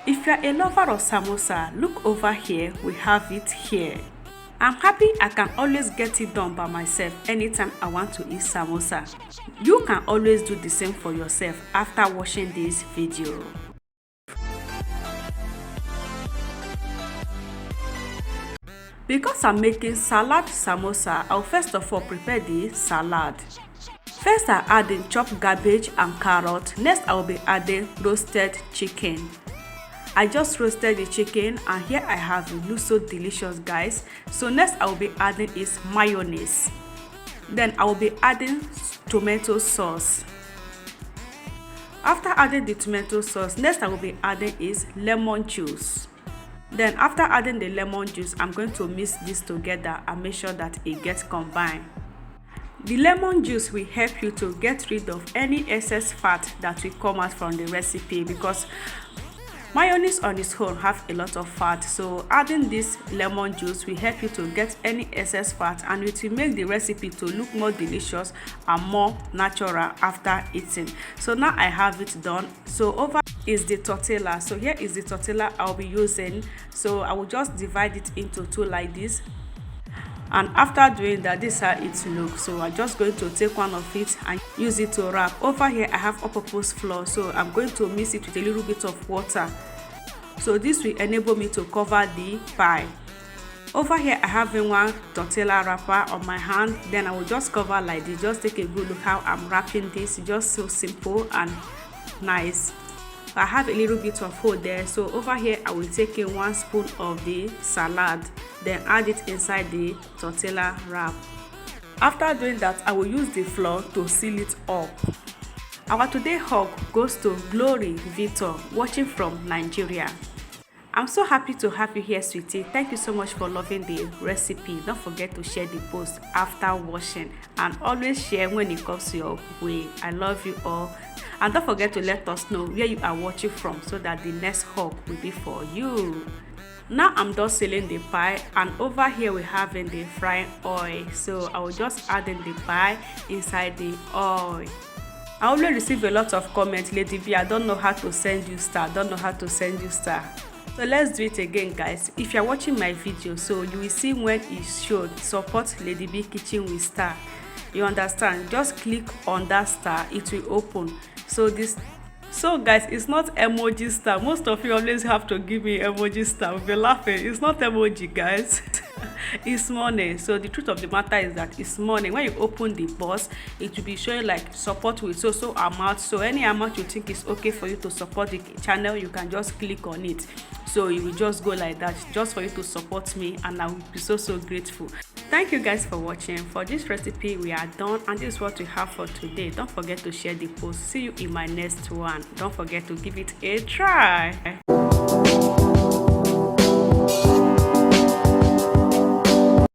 If you're a lover of samosa, look over here, we have it here. I'm happy I can always get it done by myself anytime I want to eat samosa. You can always do the same for yourself after watching this video. Because I'm making salad samosa, I'll first of all prepare the salad. First I'm adding chopped cabbage and carrot. Next I will be adding roasted chicken. I just roasted the chicken and here I have it. Looks so delicious, guys. So next I will be adding is mayonnaise. Then I will be adding tomato sauce. After adding the tomato sauce, next I will be adding is lemon juice. Then after adding the lemon juice, I'm going to mix this together and make sure that it gets combined. The lemon juice will help you to get rid of any excess fat that will come out from the recipe, because mayonnaise on its own have a lot of fat. So adding this lemon juice will help you to get any excess fat, and it will make the recipe to look more delicious and more natural after eating. So now I have it done. So over is the tortilla. So here is the tortilla I'll be using. So I will just divide it into two like this. And after doing that, this is how it looks. So I'm just going to take one of it and use it to wrap. Over here I have all-purpose flour, so I'm going to mix it with a little bit of water. So this will enable me to cover the pie. Over here I have one tortilla wrapper on my hand. Then I will just cover like this. Just take a good look how I'm wrapping this. Just so simple and nice. I have a little bit of hole there. So over here I will take in 1 spoon of the salad, then add it inside the tortilla wrap. After doing that, I will use the flour to seal it up. Our today hug goes to Glory Victor, watching from Nigeria. I'm so happy to have you here, sweetie. Thank you so much for loving the recipe. Don't forget to share the post after watching, and always share when it comes your way. I love you all. And don't forget to let us know where you are watching from so that the next hug will be for you. Now I'm done sealing the pie, and over here we have in the frying oil. So I will just add in the pie inside the oil. I always receive a lot of comments, Lady B, I don't know how to send you star, don't know how to send you star. So let's do it again, guys. If you're watching my video, so you will see when it showed support Lady B kitchen with star. You understand? Just click on that star, it will open. So guys, it's not emoji star. Most of you always have to give me emoji star. We'll be laughing. It's not emoji, guys. It's money. So the truth of the matter is that it's money. When you open the box, it will be showing like support with so amount. So any amount you think is okay for you to support the channel, you can just click on it. So it will just go like that, just for you to support me, and I will be so grateful. Thank you guys for watching. For this recipe we are done, and this is what we have for today. Don't forget to share the post. See you in my next one. Don't forget to give it a try.